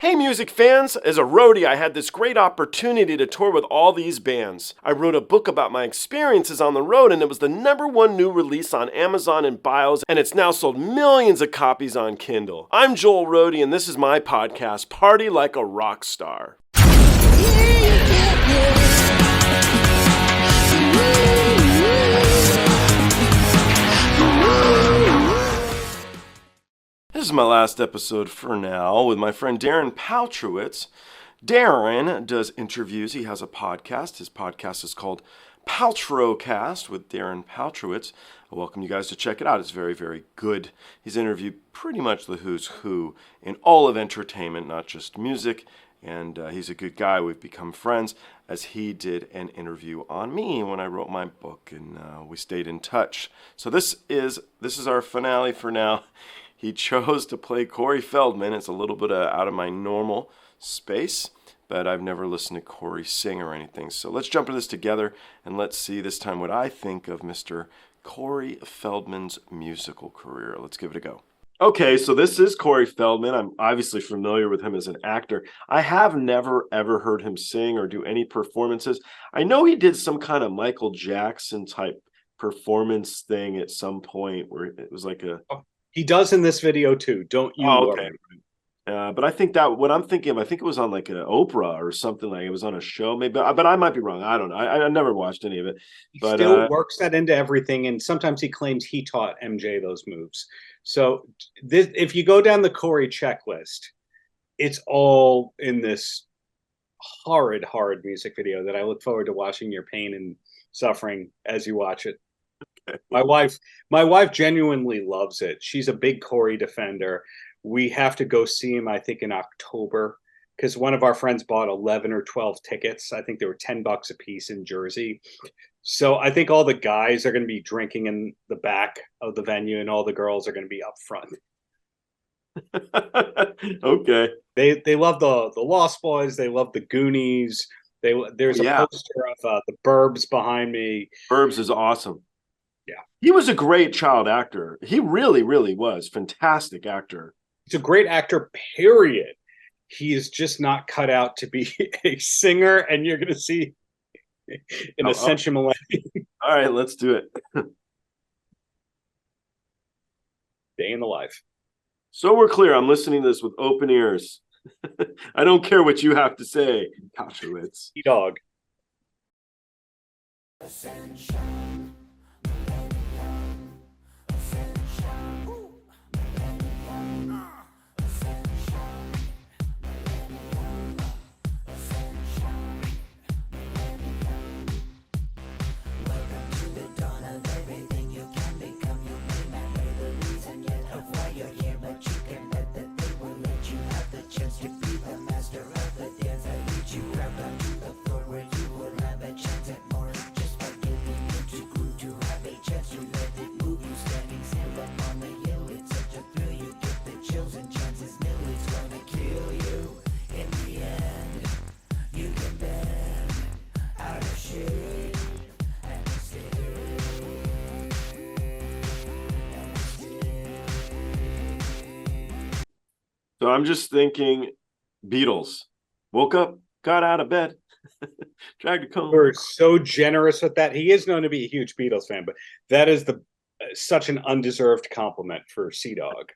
Hey music fans! As a roadie, I had this great opportunity to tour with all these bands. I wrote a book about my experiences on the road, and it was the #1 new release on Amazon and Bios, and it's now sold millions of copies on Kindle. I'm Joel Roadie, and this is my podcast, Party Like a Rock Star. This is my last episode for now with my friend Darren Paltrowitz. Darren does interviews. He has a podcast. His podcast is called Paltrocast with Darren Paltrowitz. I welcome you guys to check it out. It's very, very good. He's interviewed pretty much the who's who in all of entertainment, not just music. And he's a good guy. We've become friends as he did an interview on me when I wrote my book, and we stayed in touch. So this is our finale for now. He chose to play Corey Feldman. It's a little bit out of my normal space, but I've never listened to Corey sing or anything. So let's jump into this together, and let's see this time what I think of Mr. Corey Feldman's musical career. Let's give it a go. Okay, so this is Corey Feldman. I'm obviously familiar with him as an actor. I have never, ever heard him sing or do any performances. I know he did some kind of Michael Jackson type performance thing at some point where it was like a... He does in this video too. Don't you worry. But I think that what I'm thinking of, I think it was on like an Oprah or something, like it was on a show, maybe. But I might be wrong. I don't know. I never watched any of it. He still works that into everything, and sometimes he claims he taught MJ those moves. So if you go down the Corey checklist, it's all in this horrid music video that I look forward to watching your pain and suffering as you watch it. My wife genuinely loves it. She's a big Corey defender. We have to go see him, I think, in October, because one of our friends bought 11 or 12 tickets. I think they were $10 a piece in Jersey. So I think all the guys are going to be drinking in the back of the venue, and all the girls are going to be up front. Okay. They love the Lost Boys. They love the Goonies. There's a poster of the Burbs behind me. Burbs is awesome. Yeah. He was a great child actor. He really, really was. Fantastic actor. He's a great actor, period. He is just not cut out to be a singer, and you're going to see an Ascension Millennium. All right, let's do it. Day in the life. So we're clear. I'm listening to this with open ears. I don't care what you have to say, Paltrowitz. Dog. Ascension. So I'm just thinking Beatles. Woke up, got out of bed, dragged a comb. We're so generous with that. He is known to be a huge Beatles fan, but that is such an undeserved compliment for Dog.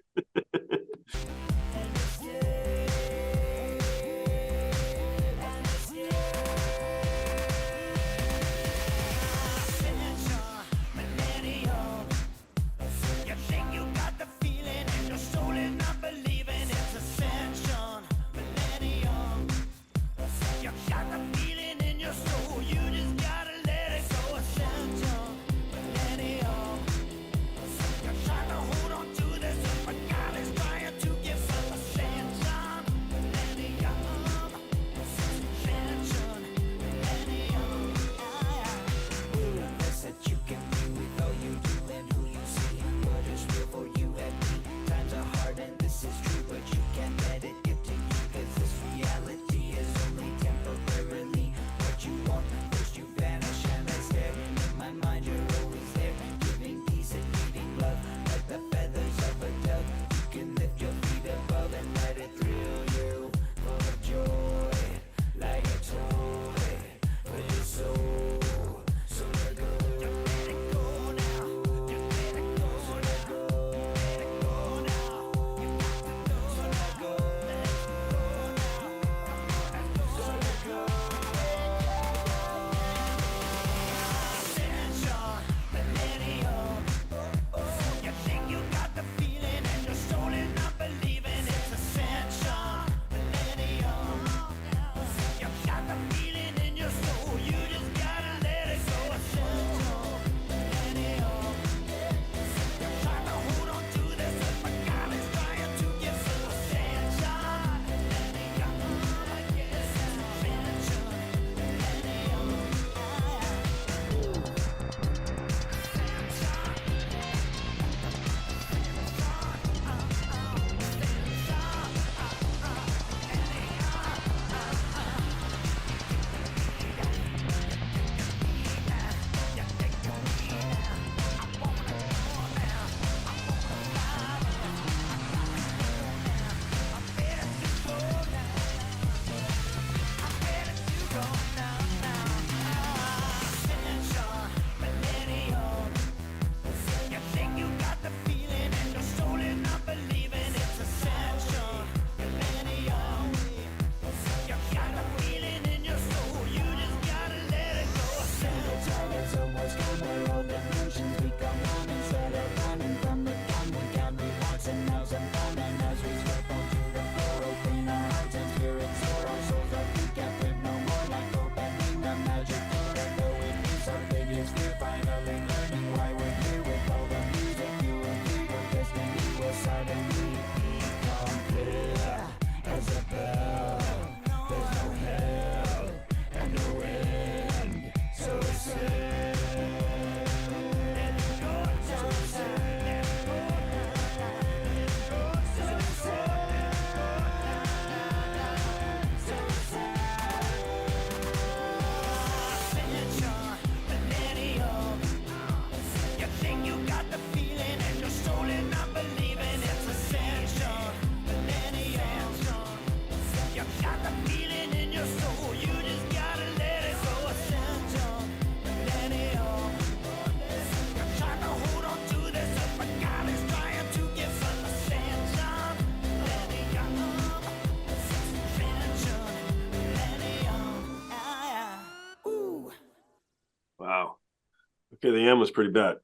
Okay, the end was pretty bad.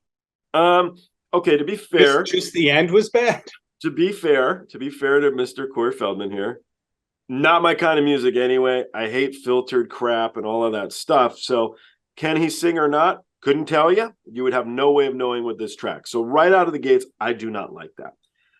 Um, okay, to be fair, Just the end was bad. to be fair to Mr. Corey Feldman here, not my kind of music anyway. I hate filtered crap and all of that stuff. So can he sing or not? Couldn't tell you. You would have no way of knowing with this track. So right out of the gates, I do not like that.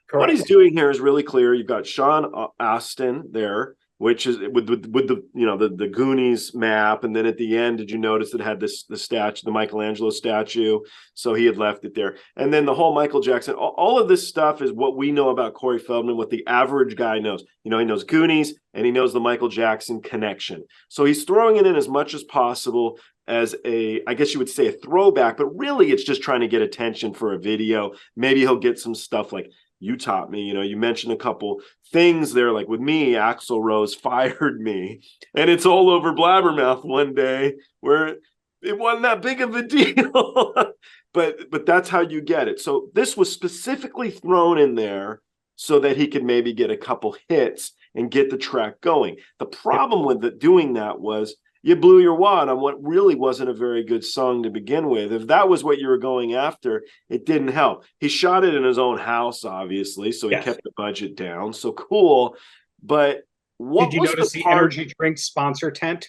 Correct. What he's doing here is really clear. You've got Sean Astin there, which is with the the Goonies map, and then at the end, did you notice it had the statue, the Michelangelo statue? So he had left it there, and then the whole Michael Jackson. All of this stuff is what we know about Corey Feldman, what the average guy knows. He knows Goonies and he knows the Michael Jackson connection. So he's throwing it in as much as possible as I guess you would say a throwback, but really it's just trying to get attention for a video. Maybe he'll get some stuff like you taught me, you mentioned a couple things there, like with me, Axl Rose fired me, and it's all over Blabbermouth one day where it wasn't that big of a deal, but that's how you get it. So this was specifically thrown in there so that he could maybe get a couple hits and get the track going. The problem with doing that was you blew your wad on what really wasn't a very good song to begin with. If that was what you were going after, it didn't help. He shot it in his own house, obviously, so he kept the budget down. So cool. But what did you notice the energy drink sponsor tent?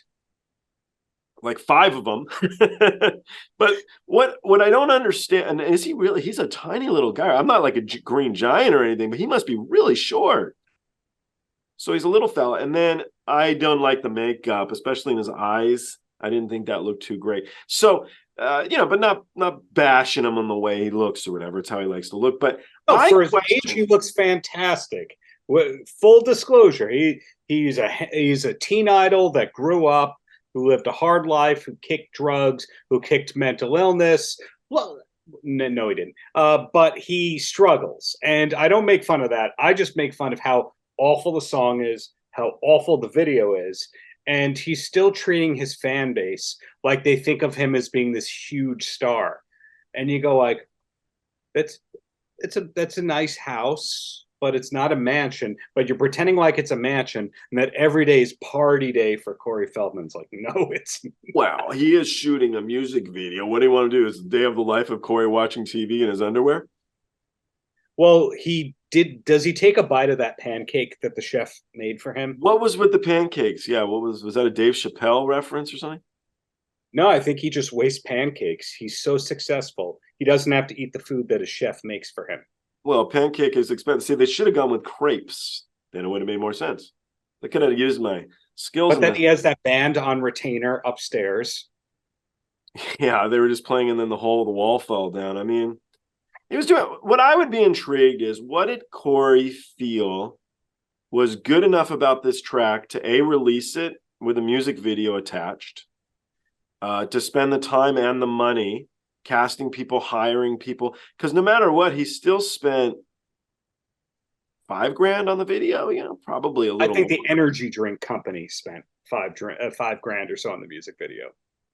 Like 5 of them. But what I don't understand, and is he really, he's a tiny little guy. I'm not like a green giant or anything, but he must be really short. So he's a little fella. And then I don't like the makeup, especially in his eyes. I didn't think that looked too great. So, but not bashing him on the way he looks or whatever. It's how he likes to look. But for his age, he looks fantastic. Full disclosure, he's a teen idol that grew up, who lived a hard life, who kicked drugs, who kicked mental illness. Well, no, he didn't. But he struggles. And I don't make fun of that. I just make fun of how awful the song is, how awful the video is, and he's still treating his fan base like they think of him as being this huge star. And you go like, that's a nice house, but it's not a mansion. But you're pretending like it's a mansion, and that every day is party day for Corey Feldman. It's like, no, it's not. Well, he is shooting a music video. What do you want to do? Is the day of the life of Corey watching TV in his underwear? Well, does he take a bite of that pancake that the chef made for him? What was with the pancakes? Yeah, was that a Dave Chappelle reference or something? No, I think he just wastes pancakes. He's so successful. He doesn't have to eat the food that his chef makes for him. Well, pancake is expensive. See, they should have gone with crepes. Then it would have made more sense. They could have used my skills. But then he has that band on retainer upstairs. Yeah, they were just playing, and then the wall fell down. I mean, he was doing. What I would be intrigued is, what did Corey feel was good enough about this track to release it with a music video attached, to spend the time and the money casting people, hiring people, because no matter what, he still spent $5,000 on the video. Probably a little. I think the energy drink company spent $5,000 or so on the music video.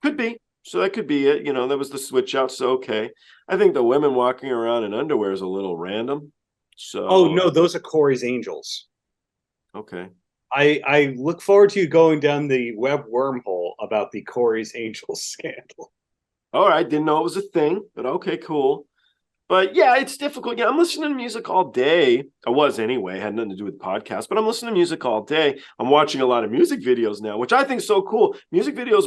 Could be. So that could be it. That was the switch out. So, okay. I think the women walking around in underwear is a little random. So. Oh, no, those are Corey's angels. Okay. I look forward to you going down the web wormhole about the Corey's angels scandal. All right. Didn't know it was a thing, but okay, cool. But yeah, it's difficult. I'm listening to music all day. I was anyway. Had nothing to do with the podcast, but I'm listening to music all day. I'm watching a lot of music videos now, which I think is so cool. Music videos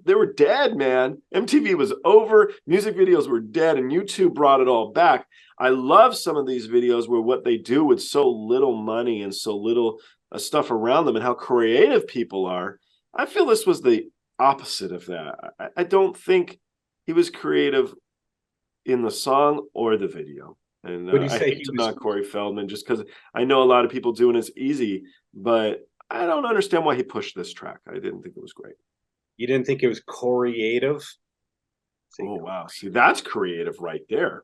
they were dead, man. MTV was over. Music videos were dead, and YouTube brought it all back. I love some of these videos where what they do with so little money and so little stuff around them, and how creative people are. I feel this was the opposite of that. I don't think he was creative in the song or the video. And I hate to knock Corey Feldman just because I know a lot of people do, and it's easy, but I don't understand why he pushed this track. I didn't think it was great. You didn't think it was creative? Oh, wow. See, that's creative right there.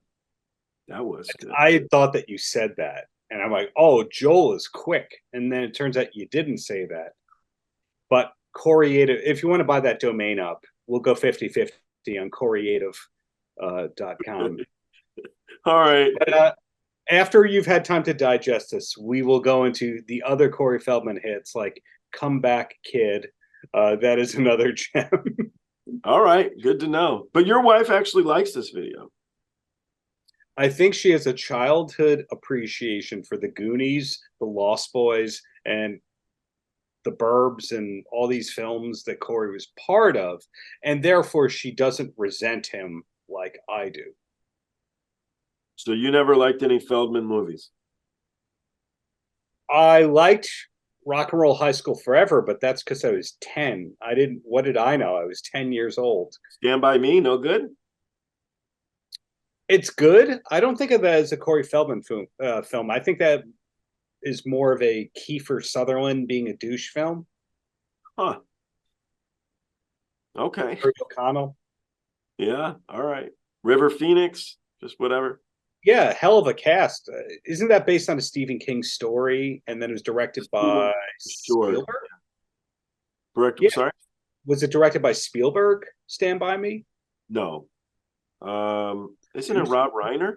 That was good. I thought that you said that, and I'm like, oh, Joel is quick. And then it turns out you didn't say that. But Corey-ative, if you want to buy that domain up, we'll go 50-50 on Corey-ative.com. All right. But, after you've had time to digest this, we will go into the other Corey Feldman hits, like Come Back Kid. That is another gem. All right, good to know. But your wife actually likes this video. I think she has a childhood appreciation for the Goonies, the Lost Boys, and the Burbs, and all these films that Corey was part of, and therefore she doesn't resent him like I do. So you never liked any Feldman movies? I liked Rock and Roll High School Forever, but that's because I was 10. I didn't, what did I know? I was 10 years old. Stand By Me, no good? It's good. I don't think of that as a Corey Feldman film. I think that is more of a Kiefer Sutherland being a douche film. Huh. Okay. Terry O'Connell. Yeah, all right. River Phoenix, just whatever. Yeah, hell of a cast. Isn't that based on a Stephen King story? And then it was directed by Sure. Spielberg? Correct. Yeah. Sorry? Was it directed by Spielberg, Stand By Me? No. Isn't it Rob Reiner?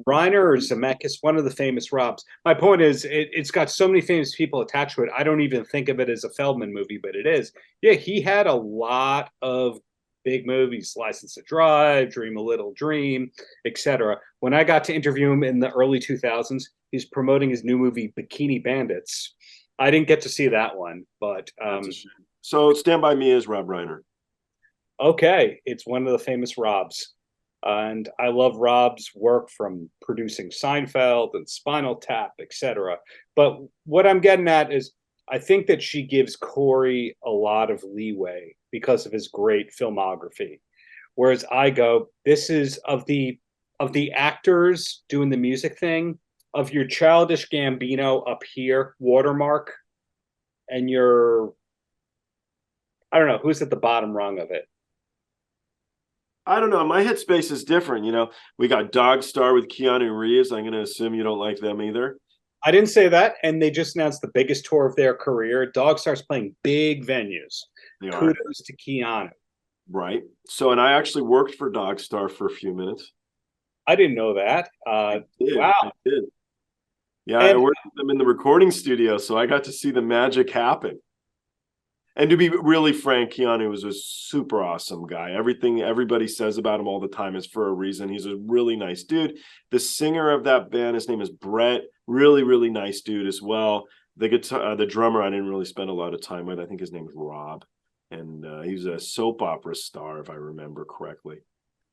Reiner or Zemeckis, one of the famous Robs. My point is, it's got so many famous people attached to it. I don't even think of it as a Feldman movie, but it is. Yeah, he had a lot of big movies, License to Drive, Dream a Little Dream, etc. When I got to interview him in the early 2000s, he's promoting his new movie, Bikini Bandits. I didn't get to see that one, but so Stand By Me is Rob Reiner. okay, it's one of the famous Robs. And I love Rob's work from producing Seinfeld and Spinal Tap, etc. But what I'm getting at is I think that she gives Corey a lot of leeway because of his great filmography. Whereas I go, this is of the actors doing the music thing, of your Childish Gambino up here, Watermark, and your, I don't know, who's at the bottom rung of it? I don't know. My headspace is different. You know, we got Dog Star with Keanu Reeves. I'm going to assume you don't like them either. I didn't say that. And they just announced the biggest tour of their career. Dog Star's playing big venues. Kudos to Keanu. Right. So, and I actually worked for Dog Star for a few minutes. I didn't know that. I did. Wow. I did. Yeah, I worked with them in the recording studio, so I got to see the magic happen. And to be really frank, Keanu was a super awesome guy. Everything everybody says about him all the time is for a reason. He's a really nice dude. The singer of that band, his name is Brett. Really, really nice dude as well. The drummer, I didn't really spend a lot of time with. I think his name is Rob. And he was a soap opera star, if I remember correctly.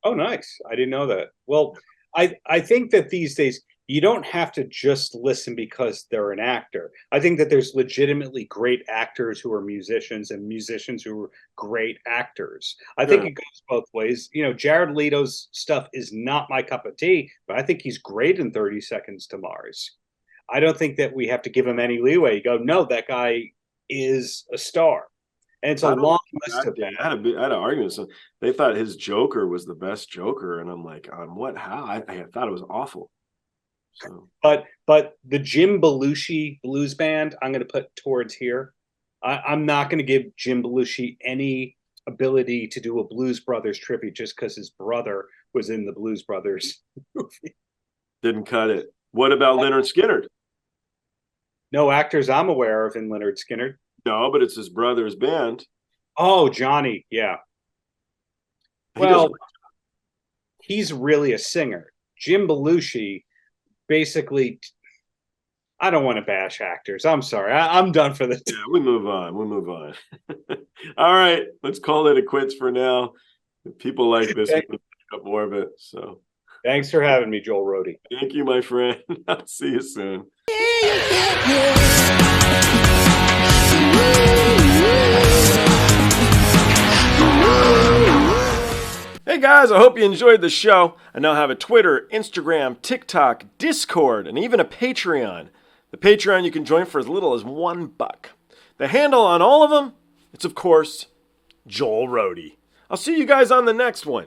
Oh, nice. I didn't know that. Well, I think that these days you don't have to just listen because they're an actor. I think that there's legitimately great actors who are musicians and musicians who are great actors. I think it goes both ways. You know, Jared Leto's stuff is not my cup of tea, but I think he's great in 30 Seconds to Mars. I don't think that we have to give him any leeway. You go, no, that guy is a star. And it's a long list of that. I had an argument. So they thought his Joker was the best Joker. And I'm like, on what? How? I thought it was awful. So. But the Jim Belushi blues band, I'm going to put towards here. I'm not going to give Jim Belushi any ability to do a Blues Brothers tribute just because his brother was in the Blues Brothers movie. Didn't cut it. What about Lynyrd Skynyrd? No actors I'm aware of in Lynyrd Skynyrd. No, but it's his brother's band. Oh, Johnny, yeah. He's really a singer. Jim Belushi, basically, I don't want to bash actors. I'm sorry. I'm done for this. Yeah, we move on. All right, let's call it a quits for now. If people like this, we can pick up more of it. So, thanks for having me, Joel Roadie. Thank you, my friend. I'll see you soon. Hey guys, I hope you enjoyed the show. I now have a Twitter, Instagram, TikTok, Discord, and even a Patreon. The Patreon you can join for as little as $1. The handle on all of them, it's of course, Joel Roadie. I'll see you guys on the next one.